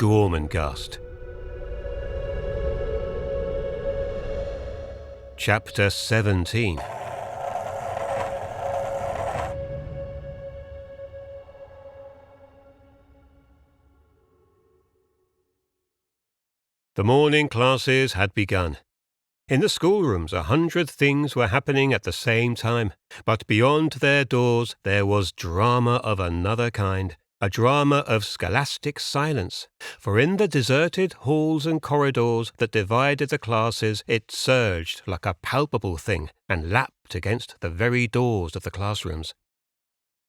Gormenghast. Chapter 17. The morning classes had begun. In the schoolrooms 100 things were happening at the same time, but beyond their doors there was drama of another kind, a drama of scholastic silence, for in the deserted halls and corridors that divided the classes it surged like a palpable thing and lapped against the very doors of the classrooms.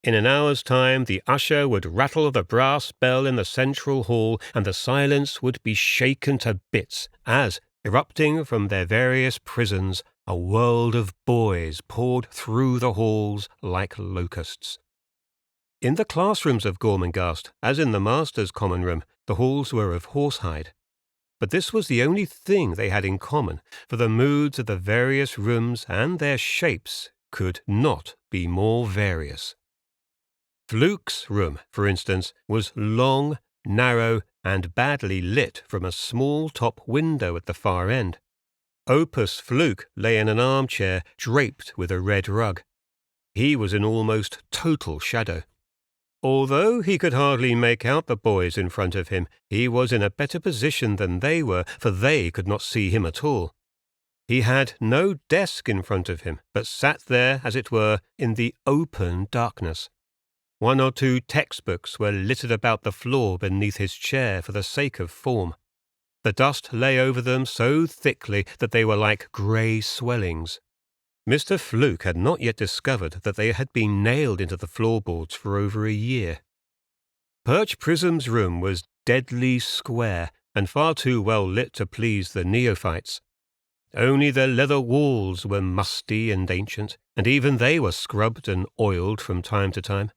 In an hour's time the usher would rattle the brass bell in the central hall, and the silence would be shaken to bits as, erupting from their various prisons, a world of boys poured through the halls like locusts. In the classrooms of Gormenghast, as in the master's common room, the halls were of horsehide. But this was the only thing they had in common, for the moods of the various rooms and their shapes could not be more various. Fluke's room, for instance, was long, narrow, and badly lit from a small top window at the far end. Opus Fluke lay in an armchair draped with a red rug. He was in almost total shadow. Although he could hardly make out the boys in front of him, he was in a better position than they were, for they could not see him at all. He had no desk in front of him, but sat there, as it were, in the open darkness. 1 or 2 textbooks were littered about the floor beneath his chair for the sake of form. The dust lay over them so thickly that they were like grey swellings. Mr. Fluke had not yet discovered that they had been nailed into the floorboards for over a year. Perch Prism's room was deadly square and far too well lit to please the neophytes. Only the leather walls were musty and ancient, and even they were scrubbed and oiled from time to time.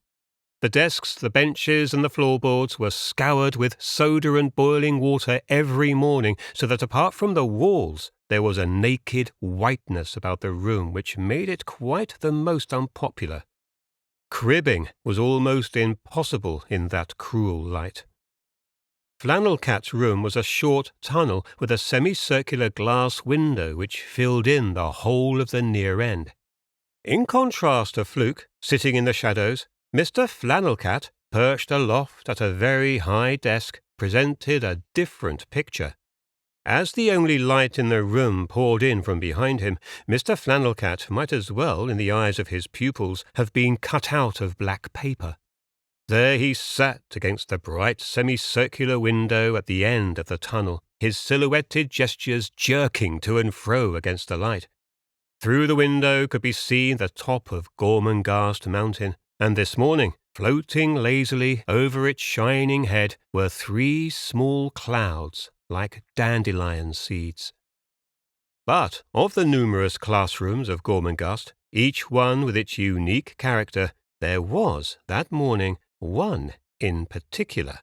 The desks, the benches, and the floorboards were scoured with soda and boiling water every morning, so that apart from the walls, there was a naked whiteness about the room which made it quite the most unpopular. Cribbing was almost impossible in that cruel light. Flannel Cat's room was a short tunnel with a semicircular glass window which filled in the whole of the near end. In contrast to Fluke, sitting in the shadows, Mr. Flannel Cat, perched aloft at a very high desk, presented a different picture. As the only light in the room poured in from behind him, Mr. Flannel Cat might as well, in the eyes of his pupils, have been cut out of black paper. There he sat against the bright semicircular window at the end of the tunnel, his silhouetted gestures jerking to and fro against the light. Through the window could be seen the top of Gormenghast Mountain, and this morning, floating lazily over its shining head, were 3 small clouds like dandelion seeds. But of the numerous classrooms of Gormenghast, each one with its unique character, there was, that morning, one in particular.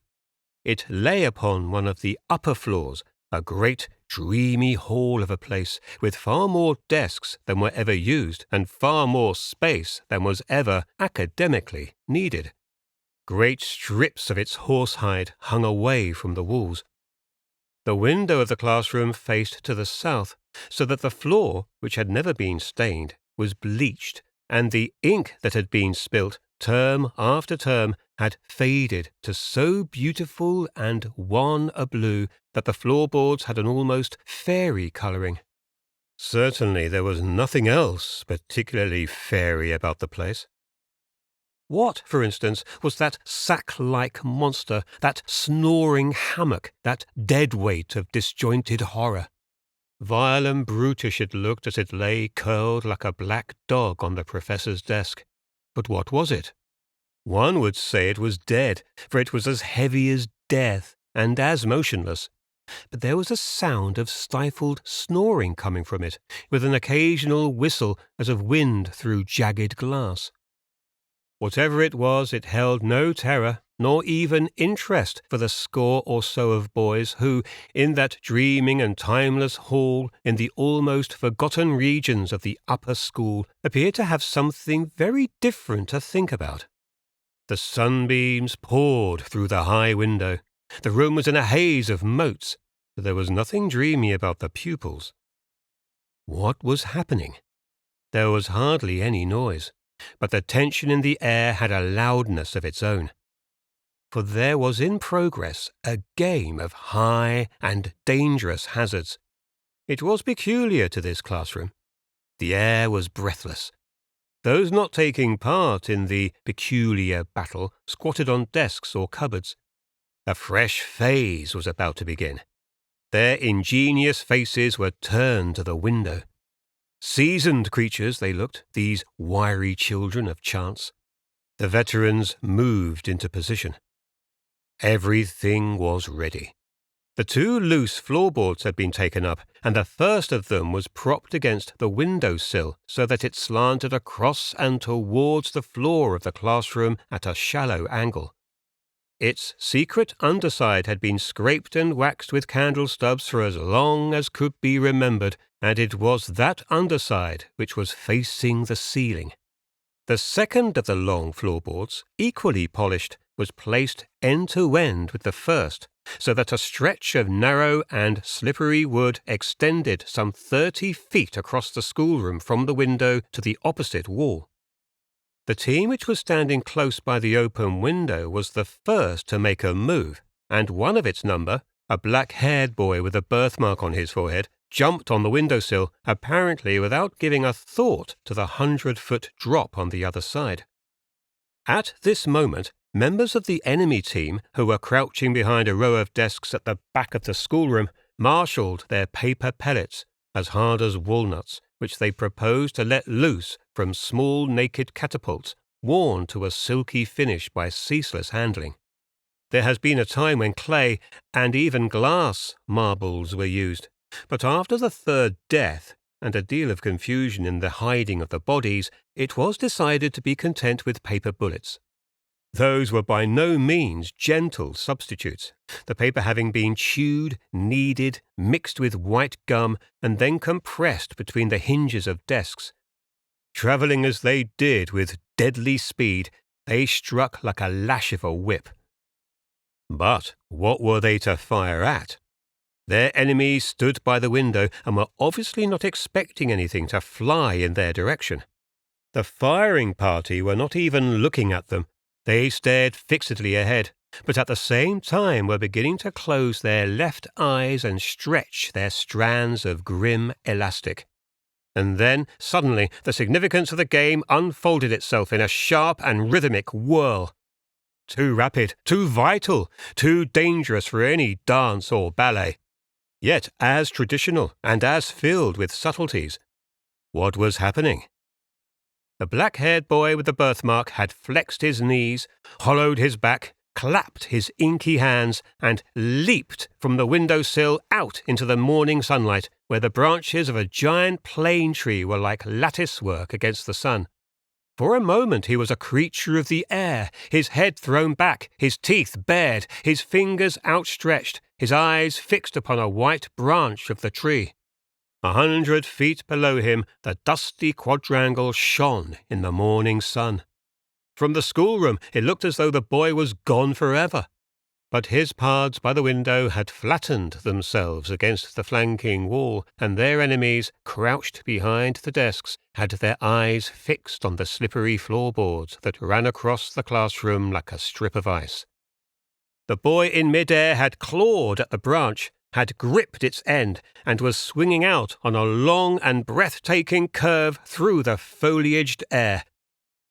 It lay upon one of the upper floors, a great, dreamy hall of a place, with far more desks than were ever used, and far more space than was ever academically needed. Great strips of its horsehide hung away from the walls. The window of the classroom faced to the south, so that the floor, which had never been stained, was bleached, and the ink that had been spilt, term after term, had faded to so beautiful and wan a blue that the floorboards had an almost fairy colouring. Certainly there was nothing else particularly fairy about the place. What, for instance, was that sack-like monster, that snoring hammock, that dead weight of disjointed horror? Vile and brutish it looked as it lay curled like a black dog on the professor's desk. But what was it? One would say it was dead, for it was as heavy as death and as motionless. But there was a sound of stifled snoring coming from it, with an occasional whistle as of wind through jagged glass. Whatever it was, it held no terror, nor even interest for the score or so of boys who, in that dreaming and timeless hall in the almost forgotten regions of the upper school, appeared to have something very different to think about. The sunbeams poured through the high window. The room was in a haze of motes, but there was nothing dreamy about the pupils. What was happening? There was hardly any noise, but the tension in the air had a loudness of its own. For there was in progress a game of high and dangerous hazards. It was peculiar to this classroom. The air was breathless. Those not taking part in the peculiar battle squatted on desks or cupboards. A fresh phase was about to begin. Their ingenious faces were turned to the window. Seasoned creatures they looked, these wiry children of chance. The veterans moved into position. Everything was ready. The 2 loose floorboards had been taken up, and the first of them was propped against the window sill so that it slanted across and towards the floor of the classroom at a shallow angle. Its secret underside had been scraped and waxed with candle stubs for as long as could be remembered, and it was that underside which was facing the ceiling. The second of the long floorboards, equally polished, was placed end to end with the first, so that a stretch of narrow and slippery wood extended some 30 feet across the schoolroom from the window to the opposite wall. The team which was standing close by the open window was the first to make a move, and one of its number, a black-haired boy with a birthmark on his forehead, jumped on the windowsill, apparently without giving a thought to the 100-foot drop on the other side. At this moment, members of the enemy team, who were crouching behind a row of desks at the back of the schoolroom, marshalled their paper pellets, as hard as walnuts, which they proposed to let loose from small naked catapults, worn to a silky finish by ceaseless handling. There has been a time when clay, and even glass, marbles were used, but after the third death, and a deal of confusion in the hiding of the bodies, it was decided to be content with paper bullets. Those were by no means gentle substitutes, the paper having been chewed, kneaded, mixed with white gum, and then compressed between the hinges of desks. Travelling as they did with deadly speed, they struck like a lash of a whip. But what were they to fire at? Their enemies stood by the window and were obviously not expecting anything to fly in their direction. The firing party were not even looking at them. They stared fixedly ahead, but at the same time were beginning to close their left eyes and stretch their strands of grim elastic. And then, suddenly, the significance of the game unfolded itself in a sharp and rhythmic whirl. Too rapid, too vital, too dangerous for any dance or ballet, yet as traditional and as filled with subtleties. What was happening? The black-haired boy with the birthmark had flexed his knees, hollowed his back, clapped his inky hands, and leaped from the windowsill out into the morning sunlight, where the branches of a giant plane tree were like lattice-work against the sun. For a moment he was a creature of the air, his head thrown back, his teeth bared, his fingers outstretched, his eyes fixed upon a white branch of the tree. 100 feet below him, the dusty quadrangle shone in the morning sun. From the schoolroom, it looked as though the boy was gone forever. But his pards by the window had flattened themselves against the flanking wall, and their enemies, crouched behind the desks, had their eyes fixed on the slippery floorboards that ran across the classroom like a strip of ice. The boy in mid-air had clawed at the branch, had gripped its end, and was swinging out on a long and breathtaking curve through the foliaged air.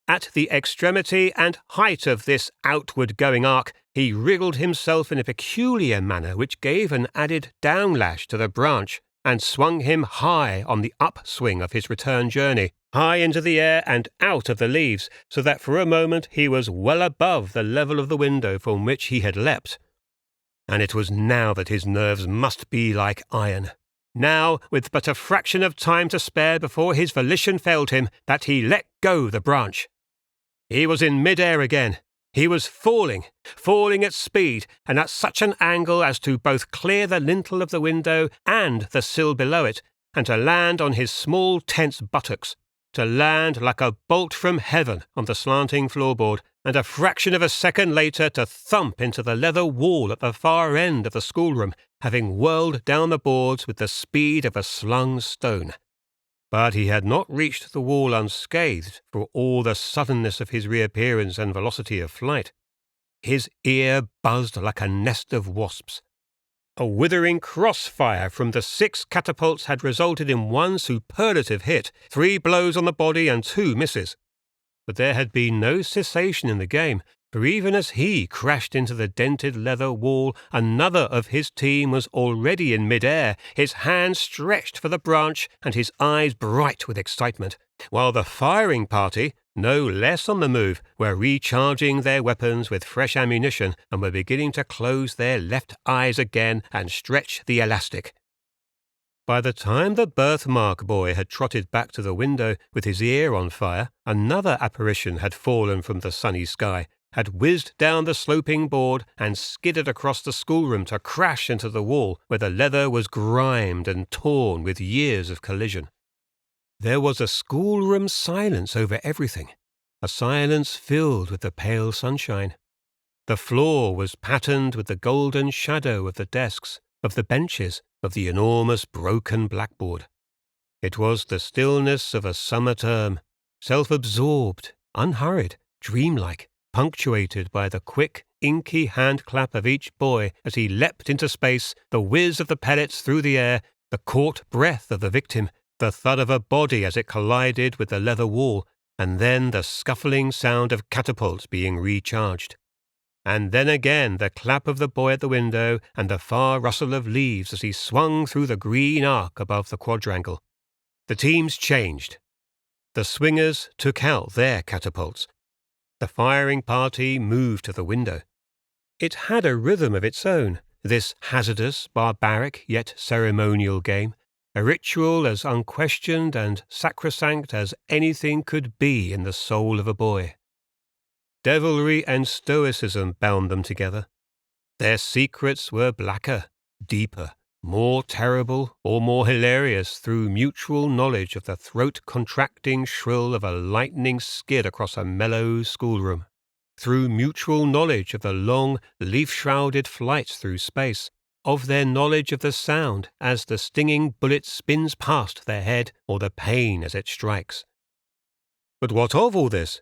At the extremity and height of this outward-going arc, he wriggled himself in a peculiar manner which gave an added downlash to the branch, and swung him high on the upswing of his return journey, high into the air and out of the leaves, so that for a moment he was well above the level of the window from which he had leapt. And it was now that his nerves must be like iron. Now, with but a fraction of time to spare before his volition failed him, that he let go the branch. He was in mid-air again. He was falling at speed, and at such an angle as to both clear the lintel of the window and the sill below it, and to land on his small tense buttocks, to land like a bolt from heaven on the slanting floorboard, and a fraction of a second later to thump into the leather wall at the far end of the schoolroom, having whirled down the boards with the speed of a slung stone. But he had not reached the wall unscathed for all the suddenness of his reappearance and velocity of flight. His ear buzzed like a nest of wasps. A withering crossfire from the 6 catapults had resulted in 1 superlative hit, 3 blows on the body and 2 misses. But there had been no cessation in the game, for even as he crashed into the dented leather wall, another of his team was already in mid-air, his hand stretched for the branch and his eyes bright with excitement, while the firing party, no less on the move, were recharging their weapons with fresh ammunition and were beginning to close their left eyes again and stretch the elastic. By the time the birthmark boy had trotted back to the window with his ear on fire, another apparition had fallen from the sunny sky, had whizzed down the sloping board and skidded across the schoolroom to crash into the wall where the leather was grimed and torn with years of collision. There was a schoolroom silence over everything, a silence filled with the pale sunshine. The floor was patterned with the golden shadow of the desks, of the benches, of the enormous broken blackboard. It was the stillness of a summer term, self-absorbed, unhurried, dreamlike, punctuated by the quick, inky hand-clap of each boy as he leapt into space, the whiz of the pellets through the air, the caught breath of the victim, the thud of a body as it collided with the leather wall, and then the scuffling sound of catapults being recharged. And then again the clap of the boy at the window and the far rustle of leaves as he swung through the green arc above the quadrangle. The teams changed. The swingers took out their catapults. The firing party moved to the window. It had a rhythm of its own, this hazardous, barbaric, yet ceremonial game, a ritual as unquestioned and sacrosanct as anything could be in the soul of a boy. Devilry and stoicism bound them together. Their secrets were blacker, deeper, more terrible or more hilarious through mutual knowledge of the throat-contracting shrill of a lightning skid across a mellow schoolroom, through mutual knowledge of the long, leaf-shrouded flights through space, of their knowledge of the sound as the stinging bullet spins past their head or the pain as it strikes. But what of all this?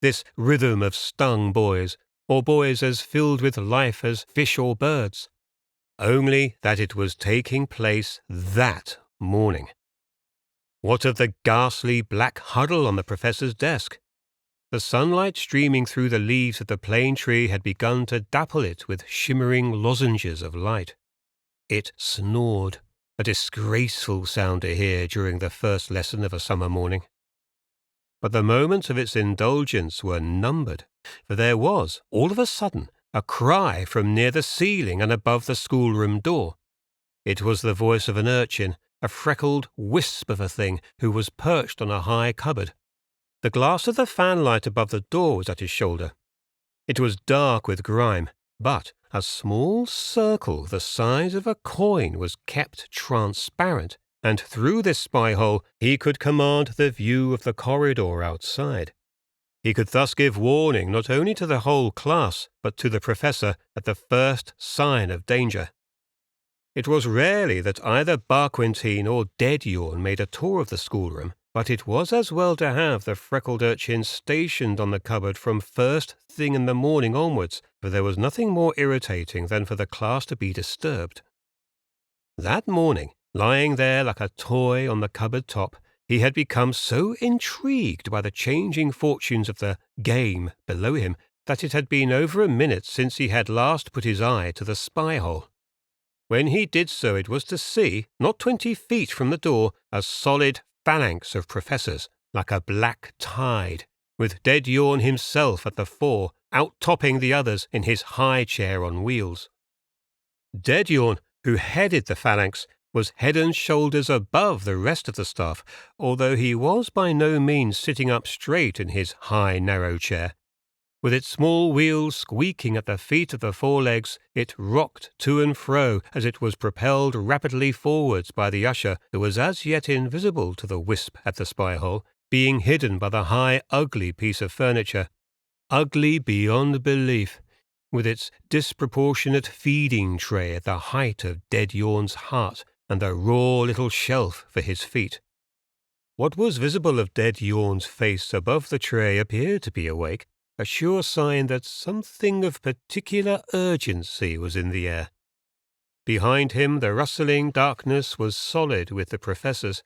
This rhythm of stung boys, or boys as filled with life as fish or birds? Only that it was taking place that morning. What of the ghastly black huddle on the professor's desk? The sunlight streaming through the leaves of the plane tree had begun to dapple it with shimmering lozenges of light. It snored, a disgraceful sound to hear during the first lesson of a summer morning. But the moments of its indulgence were numbered, for there was, all of a sudden, a cry from near the ceiling and above the schoolroom door. It was the voice of an urchin, a freckled wisp of a thing who was perched on a high cupboard. The glass of the fanlight above the door was at his shoulder. It was dark with grime, but a small circle the size of a coin was kept transparent, and through this spy-hole he could command the view of the corridor outside. He could thus give warning not only to the whole class, but to the professor at the first sign of danger. It was rarely that either Barquentine or Deadyawn made a tour of the schoolroom, but it was as well to have the freckled urchin stationed on the cupboard from first thing in the morning onwards, for there was nothing more irritating than for the class to be disturbed. That morning, lying there like a toy on the cupboard top, he had become so intrigued by the changing fortunes of the game below him that it had been over a minute since he had last put his eye to the spy-hole. When he did so, it was to see, not 20 feet from the door, a solid phalanx of professors, like a black tide, with Deadyawn himself at the fore, out-topping the others in his high chair on wheels. Deadyawn, who headed the phalanx, was head and shoulders above the rest of the staff, although he was by no means sitting up straight in his high, narrow chair. With its small wheels squeaking at the feet of the forelegs, it rocked to and fro as it was propelled rapidly forwards by the usher, who was as yet invisible to the wisp at the spy-hole, being hidden by the high, ugly piece of furniture. ugly beyond belief, with its disproportionate feeding tray at the height of Deadyawn's heart and the raw little shelf for his feet. What was visible of Deadyawn's face above the tray appeared to be awake, a sure sign that something of particular urgency was in the air. Behind him the rustling darkness was solid with the professors.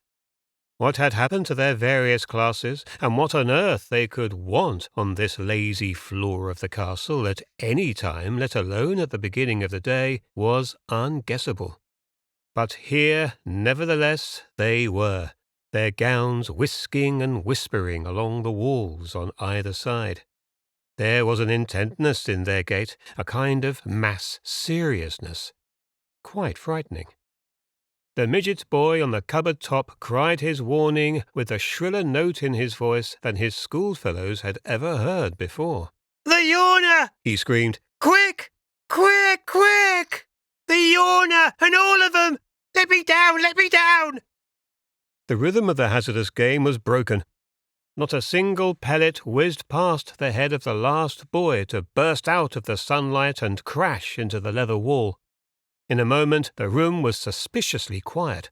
What had happened to their various classes, and what on earth they could want on this lazy floor of the castle at any time, let alone at the beginning of the day, was unguessable. But here, nevertheless, they were, their gowns whisking and whispering along the walls on either side. There was an intentness in their gait, a kind of mass seriousness, quite frightening. The midget boy on the cupboard top cried his warning with a shriller note in his voice than his schoolfellows had ever heard before. "The yawner!" he screamed. "Quick! Quick! Quick! The yawner! And all of them! Let me down! Let me down!" The rhythm of the hazardous game was broken. Not a single pellet whizzed past the head of the last boy to burst out of the sunlight and crash into the leather wall. In a moment the room was suspiciously quiet.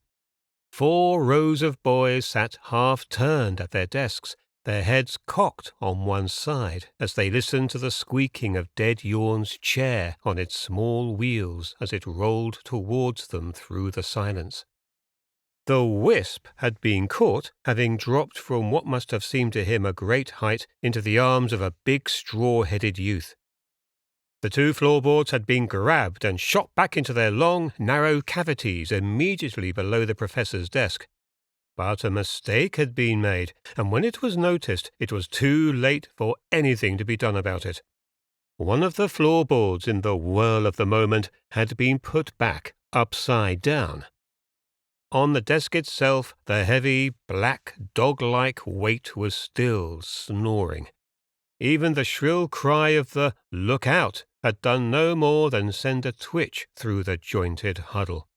4 rows of boys sat half-turned at their desks, their heads cocked on one side, as they listened to the squeaking of Deadyawn's chair on its small wheels as it rolled towards them through the silence. The wisp had been caught, having dropped from what must have seemed to him a great height into the arms of a big straw-headed youth. The 2 floorboards had been grabbed and shot back into their long, narrow cavities immediately below the professor's desk. But a mistake had been made, and when it was noticed, it was too late for anything to be done about it. One of the floorboards in the whirl of the moment had been put back upside down. On the desk itself, the heavy, black, dog-like weight was still snoring. Even the shrill cry of the "Look out!" had done no more than send a twitch through the jointed huddle.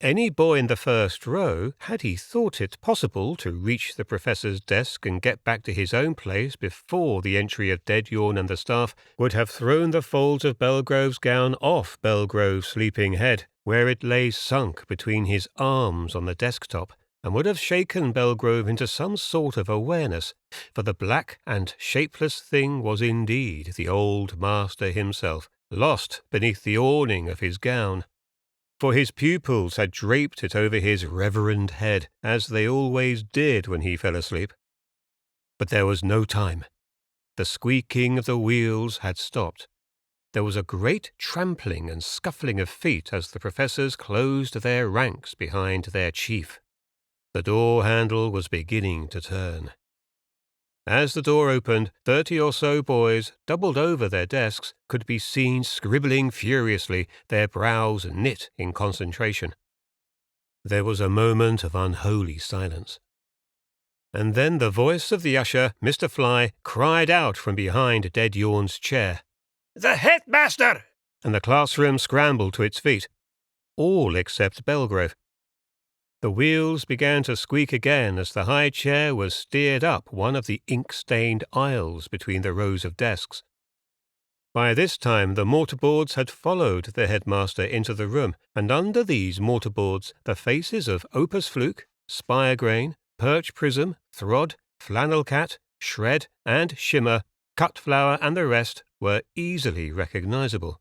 Any boy in the first row, had he thought it possible to reach the professor's desk and get back to his own place before the entry of Deadyawn and the staff, would have thrown the folds of Belgrove's gown off Belgrove's sleeping head, where it lay sunk between his arms on the desktop, and would have shaken Belgrove into some sort of awareness, for the black and shapeless thing was indeed the old master himself, lost beneath the awning of his gown. For his pupils had draped it over his reverend head, as they always did when he fell asleep. But there was no time. The squeaking of the wheels had stopped. There was a great trampling and scuffling of feet as the professors closed their ranks behind their chief. The door handle was beginning to turn. As the door opened, 30 or so boys, doubled over their desks, could be seen scribbling furiously, their brows knit in concentration. There was a moment of unholy silence. And then the voice of the usher, Mr. Fly, cried out from behind Deadyawn's chair, "The headmaster!" And the classroom scrambled to its feet. All except Belgrove. The wheels began to squeak again as the high chair was steered up one of the ink-stained aisles between the rows of desks. By this time the mortarboards had followed the headmaster into the room, and under these mortarboards the faces of Opus Fluke, Spiregrain, Perch Prism, Throd, Flannel Cat, Shred, and Shimmer, Cutflower, and the rest were easily recognizable.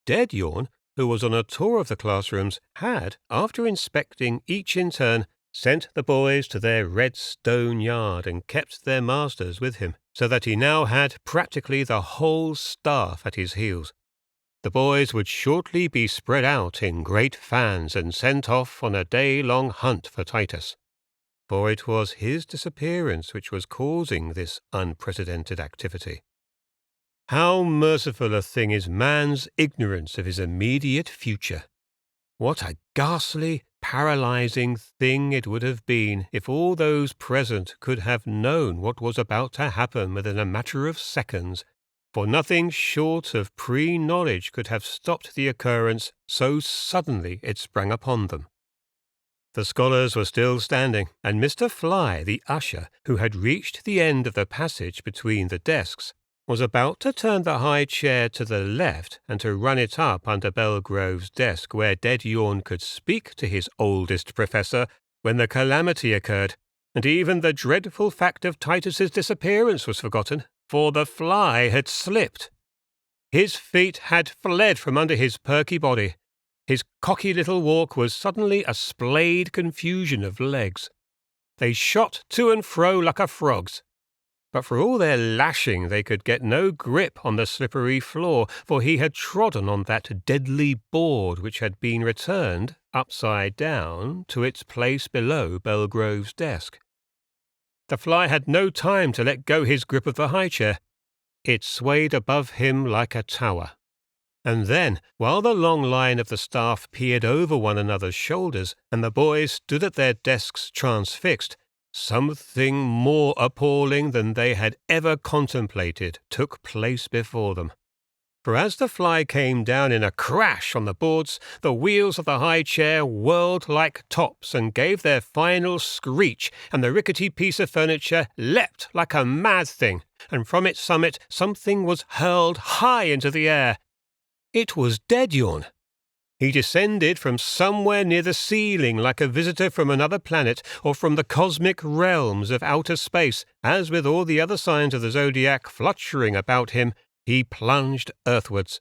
Deadyawn, who was on a tour of the classrooms, had, after inspecting each in turn, sent the boys to their red stone yard and kept their masters with him, so that he now had practically the whole staff at his heels. The boys would shortly be spread out in great fans and sent off on a day-long hunt for Titus. For it was his disappearance which was causing this unprecedented activity. How merciful a thing is man's ignorance of his immediate future! What a ghastly, paralyzing thing it would have been if all those present could have known what was about to happen within a matter of seconds, for nothing short of pre-knowledge could have stopped the occurrence, so suddenly it sprang upon them. The scholars were still standing, and Mr. Fly, the usher, who had reached the end of the passage between the desks, was about to turn the high chair to the left and to run it up under Belgrove's desk where Deadyawn could speak to his oldest professor when the calamity occurred, and even the dreadful fact of Titus's disappearance was forgotten, for the fly had slipped. His feet had fled from under his perky body. His cocky little walk was suddenly a splayed confusion of legs. They shot to and fro like a frog's. But for all their lashing they could get no grip on the slippery floor, for he had trodden on that deadly board which had been returned, upside down, to its place below Belgrove's desk. The fly had no time to let go his grip of the high chair. It swayed above him like a tower. And then, while the long line of the staff peered over one another's shoulders, and the boys stood at their desks transfixed, something more appalling than they had ever contemplated took place before them. For as the fly came down in a crash on the boards, the wheels of the high chair whirled like tops and gave their final screech, and the rickety piece of furniture leapt like a mad thing, and from its summit something was hurled high into the air. It was Deadyawn. He descended from somewhere near the ceiling like a visitor from another planet or from the cosmic realms of outer space, as with all the other signs of the zodiac fluttering about him, he plunged earthwards.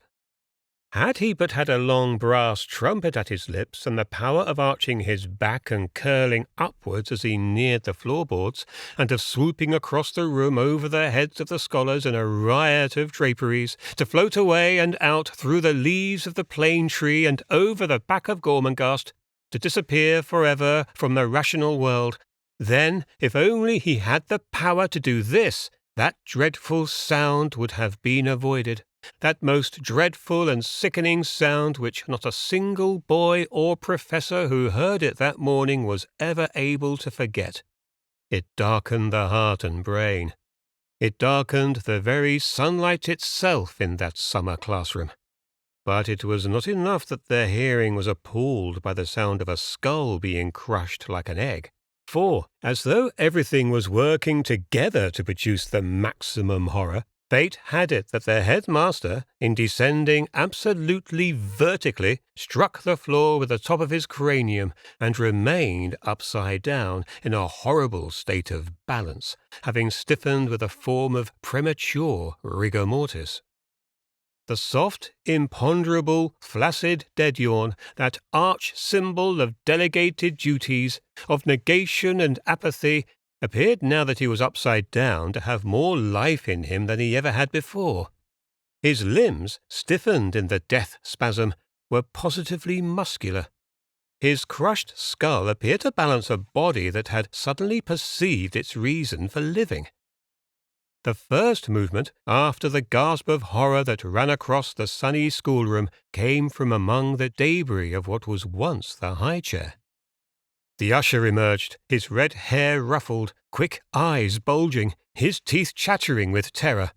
Had he but had a long brass trumpet at his lips and the power of arching his back and curling upwards as he neared the floorboards, and of swooping across the room over the heads of the scholars in a riot of draperies, to float away and out through the leaves of the plane tree and over the back of Gormenghast, to disappear forever from the rational world, then, if only he had the power to do this, that dreadful sound would have been avoided. That most dreadful and sickening sound which not a single boy or professor who heard it that morning was ever able to forget. It darkened the heart and brain. It darkened the very sunlight itself in that summer classroom. But it was not enough that their hearing was appalled by the sound of a skull being crushed like an egg. For, as though everything was working together to produce the maximum horror, fate had it that the headmaster, in descending absolutely vertically, struck the floor with the top of his cranium and remained upside down in a horrible state of balance, having stiffened with a form of premature rigor mortis. The soft, imponderable, flaccid Deadyawn, that arch symbol of delegated duties, of negation and apathy, appeared now that he was upside down to have more life in him than he ever had before. His limbs, stiffened in the death spasm, were positively muscular. His crushed skull appeared to balance a body that had suddenly perceived its reason for living. The first movement, after the gasp of horror that ran across the sunny schoolroom, came from among the debris of what was once the high chair. The usher emerged, his red hair ruffled, quick eyes bulging, his teeth chattering with terror.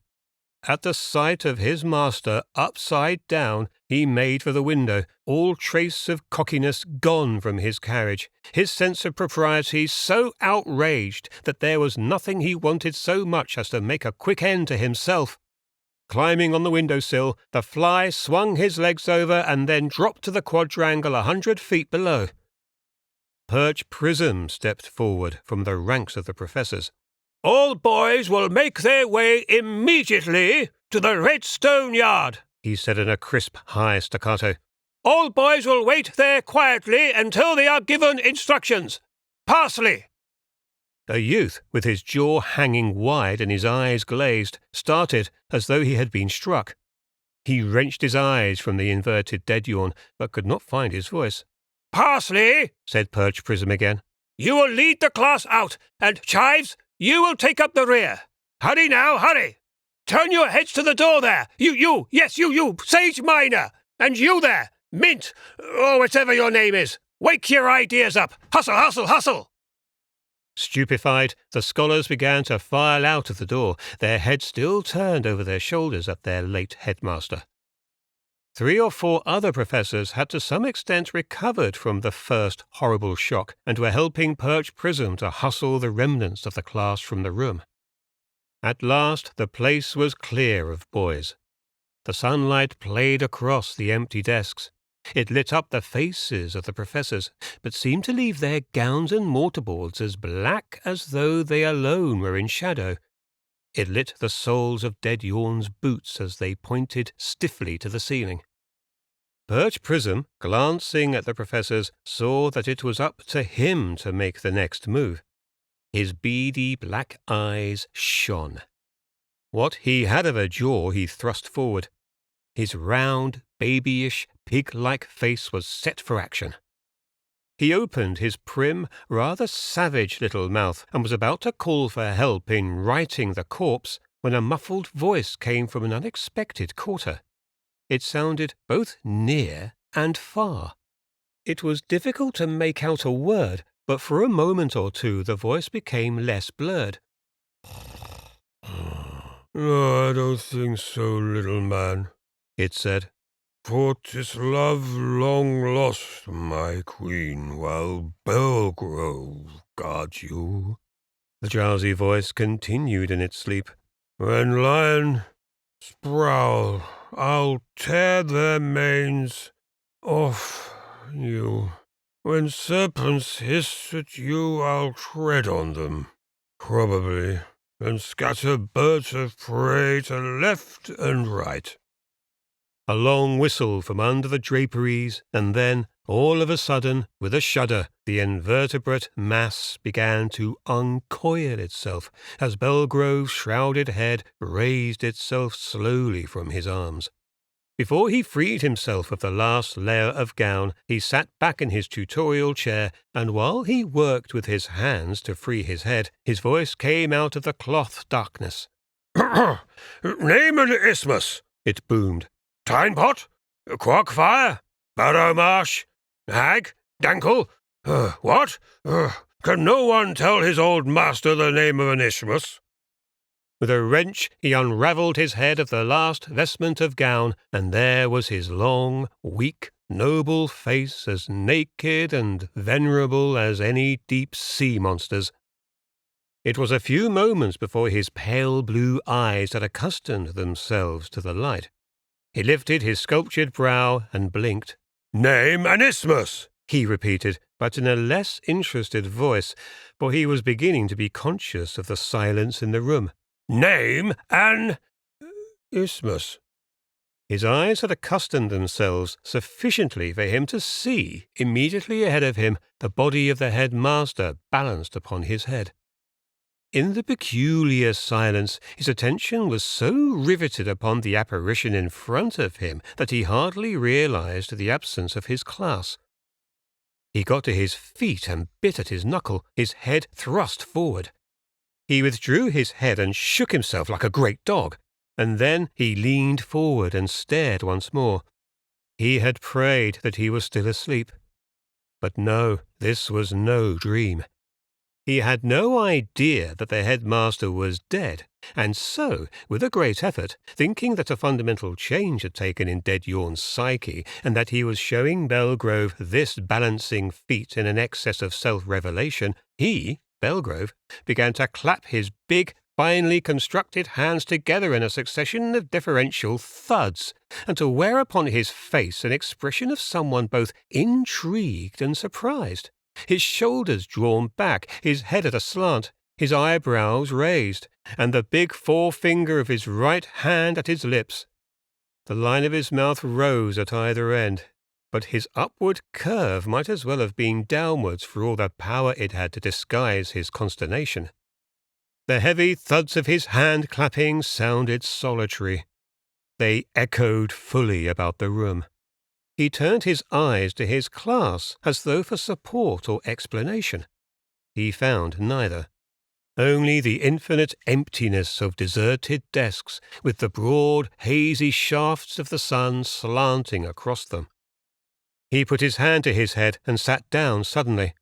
At the sight of his master upside down, he made for the window, all trace of cockiness gone from his carriage, his sense of propriety so outraged that there was nothing he wanted so much as to make a quick end to himself. Climbing on the window-sill, the fly swung his legs over and then dropped to the quadrangle 100 feet below. Perch Prism stepped forward from the ranks of the professors. "All boys will make their way immediately to the Redstone Yard," he said in a crisp, high staccato. "All boys will wait there quietly until they are given instructions. Parsley!" A youth, with his jaw hanging wide and his eyes glazed, started as though he had been struck. He wrenched his eyes from the inverted Deadyawn, but could not find his voice. "Parsley," said Perch Prism again, "you will lead the class out, and Chives, you will take up the rear. Hurry now, hurry! Turn your heads to the door there! You, Sage Minor! And you there, Mint, or whatever your name is! Wake your ideas up! Hustle, hustle, hustle!" Stupefied, the scholars began to file out of the door, their heads still turned over their shoulders at their late headmaster. 3 or 4 other professors had to some extent recovered from the first horrible shock and were helping Perch Prism to hustle the remnants of the class from the room. At last the place was clear of boys. The sunlight played across the empty desks. It lit up the faces of the professors, but seemed to leave their gowns and mortarboards as black as though they alone were in shadow. It lit the soles of Deadyawn's boots as they pointed stiffly to the ceiling. Perch Prism, glancing at the professors, saw that it was up to him to make the next move. His beady black eyes shone. What he had of a jaw he thrust forward. His round, babyish, pig-like face was set for action. He opened his prim, rather savage little mouth and was about to call for help in righting the corpse when a muffled voice came from an unexpected quarter. It sounded both near and far. It was difficult to make out a word, but for a moment or two the voice became less blurred. "No, I don't think so, little man," it said. "For 'tis love long lost, my queen, while Belgrove guards you." The drowsy voice continued in its sleep. "When lion sprowl, I'll tear their manes off you. When serpents hiss at you, I'll tread on them, probably, and scatter birds of prey to left and right." A long whistle from under the draperies, and then, all of a sudden, with a shudder, the invertebrate mass began to uncoil itself as Belgrove's shrouded head raised itself slowly from his arms. Before he freed himself of the last layer of gown, he sat back in his tutorial chair, and while he worked with his hands to free his head, his voice came out of the cloth darkness. "Name an isthmus," it boomed. "Tinepot? Quackfire? Barrowmarsh? Hag? Dankle? What? Can no one tell his old master the name of an isthmus?" With a wrench he unravelled his head of the last vestment of gown, and there was his long, weak, noble face, as naked and venerable as any deep-sea monster's. It was a few moments before his pale blue eyes had accustomed themselves to the light. He lifted his sculptured brow and blinked. "Name an isthmus," he repeated, but in a less interested voice, for he was beginning to be conscious of the silence in the room. "Name an isthmus." His eyes had accustomed themselves sufficiently for him to see, immediately ahead of him, the body of the headmaster balanced upon his head. In the peculiar silence, his attention was so riveted upon the apparition in front of him that he hardly realized the absence of his class. He got to his feet and bit at his knuckle, his head thrust forward. He withdrew his head and shook himself like a great dog, and then he leaned forward and stared once more. He had prayed that he was still asleep. But no, this was no dream. He had no idea that the headmaster was dead, and so, with a great effort, thinking that a fundamental change had taken in Deadyawn's psyche, and that he was showing Belgrove this balancing feat in an excess of self-revelation, he, Belgrove, began to clap his big, finely constructed hands together in a succession of deferential thuds, and to wear upon his face an expression of someone both intrigued and surprised. His shoulders drawn back, his head at a slant, his eyebrows raised, and the big forefinger of his right hand at his lips. The line of his mouth rose at either end, but his upward curve might as well have been downwards for all the power it had to disguise his consternation. The heavy thuds of his hand-clapping sounded solitary. They echoed fully about the room. He turned his eyes to his class as though for support or explanation. He found neither. Only the infinite emptiness of deserted desks, with the broad, hazy shafts of the sun slanting across them. He put his hand to his head and sat down suddenly.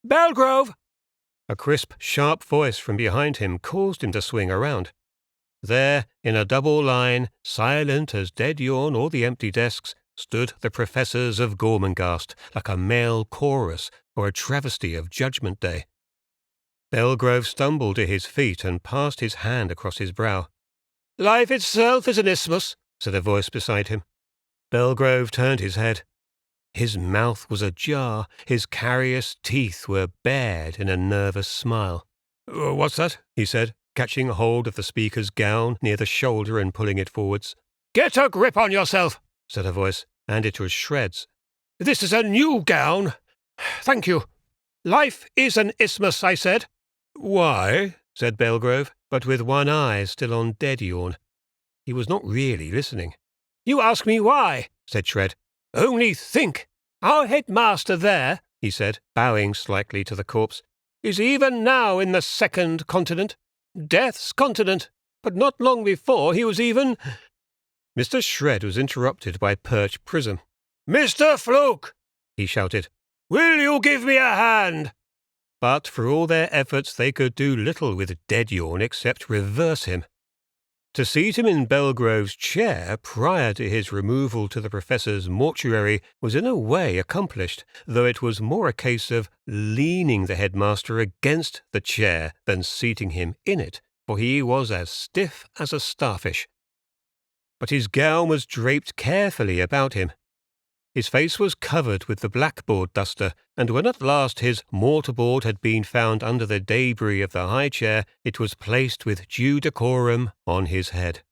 "Belgrove!" A crisp, sharp voice from behind him caused him to swing around. There, in a double line, silent as Deadyawn or the empty desks, stood the professors of Gormenghast, like a male chorus or a travesty of Judgment Day. Belgrove stumbled to his feet and passed his hand across his brow. "Life itself is an isthmus," said a voice beside him. Belgrove turned his head. His mouth was ajar, his carious teeth were bared in a nervous smile. "What's that?" he said, catching hold of the speaker's gown near the shoulder and pulling it forwards. "Get a grip on yourself," said a voice, and it was Shred's. "This is a new gown. Thank you. Life is an isthmus, I said." "Why?" said Belgrove, but with one eye still on Deadyawn. He was not really listening. "You ask me why," said Shred. "Only think. Our headmaster there," he said, bowing slightly to the corpse, "is even now in the second continent. Death's continent. But not long before he was even—" Mr. Shred was interrupted by Perch Prism. "Mr. Fluke!" he shouted. "Will you give me a hand?" But for all their efforts they could do little with Deadyawn except reverse him. To seat him in Belgrove's chair prior to his removal to the professor's mortuary was in a way accomplished, though it was more a case of leaning the headmaster against the chair than seating him in it, for he was as stiff as a starfish. But his gown was draped carefully about him. His face was covered with the blackboard duster, and when at last his mortarboard had been found under the debris of the high chair, it was placed with due decorum on his head.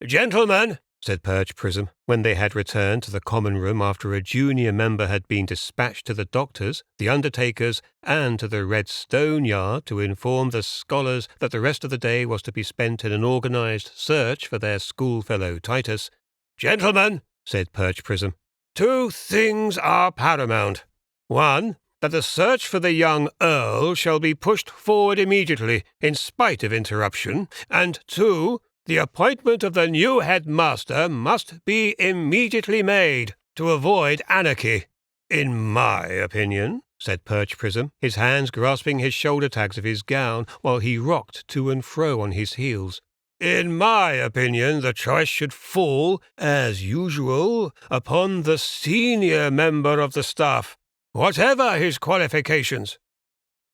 "Gentlemen," said Perch Prism, when they had returned to the common room after a junior member had been dispatched to the doctor's, the undertaker's, and to the Red Stone Yard to inform the scholars that the rest of the day was to be spent in an organised search for their schoolfellow Titus. "Gentlemen," said Perch Prism, "two things are paramount. One, that the search for the young Earl shall be pushed forward immediately, in spite of interruption, and two, the appointment of the new headmaster must be immediately made, to avoid anarchy. In my opinion," said Perch Prism, his hands grasping his shoulder tags of his gown while he rocked to and fro on his heels. "In my opinion, the choice should fall, as usual, upon the senior member of the staff, whatever his qualifications."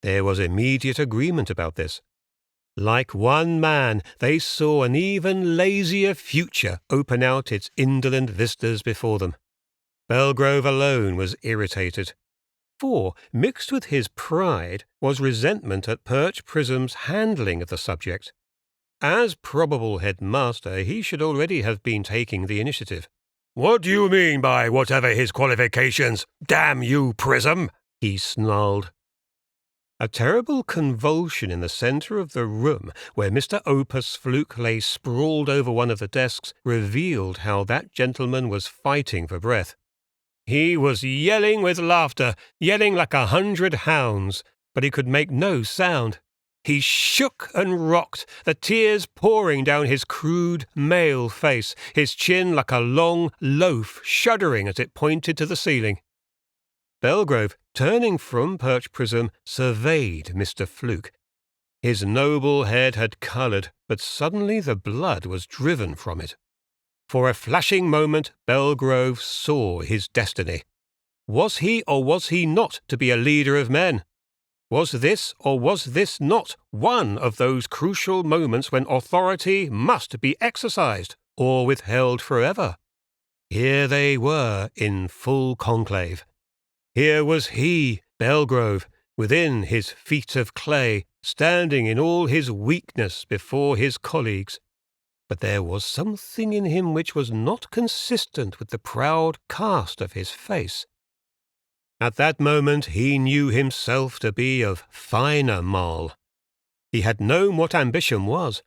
There was immediate agreement about this. Like one man, they saw an even lazier future open out its indolent vistas before them. Belgrove alone was irritated. For, mixed with his pride, was resentment at Perch Prism's handling of the subject. As probable headmaster, he should already have been taking the initiative. "What do you mean by whatever his qualifications? Damn you, Prism!" he snarled. A terrible convulsion in the centre of the room, where Mr. Opus Fluke lay sprawled over one of the desks, revealed how that gentleman was fighting for breath. He was yelling with laughter, yelling like 100 hounds, but he could make no sound. He shook and rocked, the tears pouring down his crude male face, his chin like a long loaf shuddering as it pointed to the ceiling. Belgrove, turning from Perch Prism, surveyed Mr. Fluke. His noble head had coloured, but suddenly the blood was driven from it. For a flashing moment, Belgrove saw his destiny. Was he or was he not to be a leader of men? Was this or was this not one of those crucial moments when authority must be exercised or withheld forever? Here they were in full conclave. Here was he, Belgrove, within his feet of clay, standing in all his weakness before his colleagues. But there was something in him which was not consistent with the proud cast of his face. At that moment he knew himself to be of finer moll. He had known what ambition was.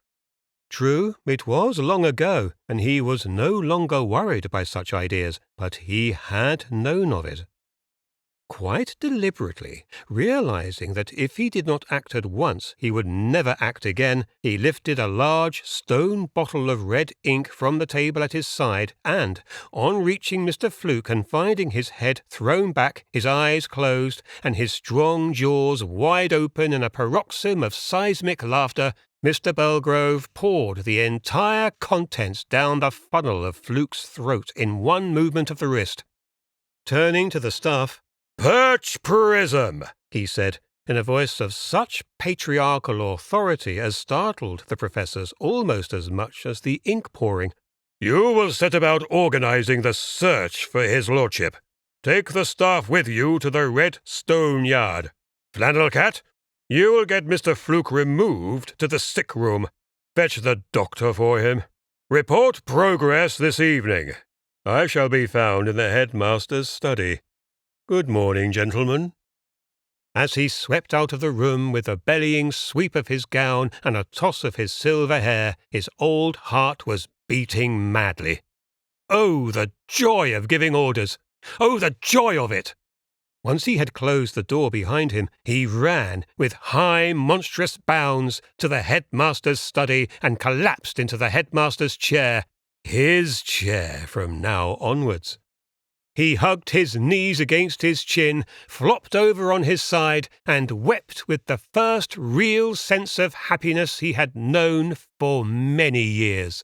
True, it was long ago, and he was no longer worried by such ideas, but he had known of it. Quite deliberately, realizing that if he did not act at once, he would never act again, he lifted a large stone bottle of red ink from the table at his side and, on reaching Mr. Fluke and finding his head thrown back, his eyes closed, and his strong jaws wide open in a paroxysm of seismic laughter, Mr. Belgrove poured the entire contents down the funnel of Fluke's throat in one movement of the wrist. Turning to the staff, "Perch Prism," he said, in a voice of such patriarchal authority as startled the professors almost as much as the ink-pouring. "You will set about organizing the search for his lordship. Take the staff with you to the Red Stone Yard. Flannel Cat, you will get Mr. Fluke removed to the sick room. Fetch the doctor for him. Report progress this evening. I shall be found in the headmaster's study. Good morning, gentlemen." As he swept out of the room with a bellying sweep of his gown and a toss of his silver hair, his old heart was beating madly. Oh, the joy of giving orders! Oh, the joy of it! Once he had closed the door behind him, he ran with high, monstrous bounds to the headmaster's study and collapsed into the headmaster's chair, his chair from now onwards. He hugged his knees against his chin, flopped over on his side, and wept with the first real sense of happiness he had known for many years.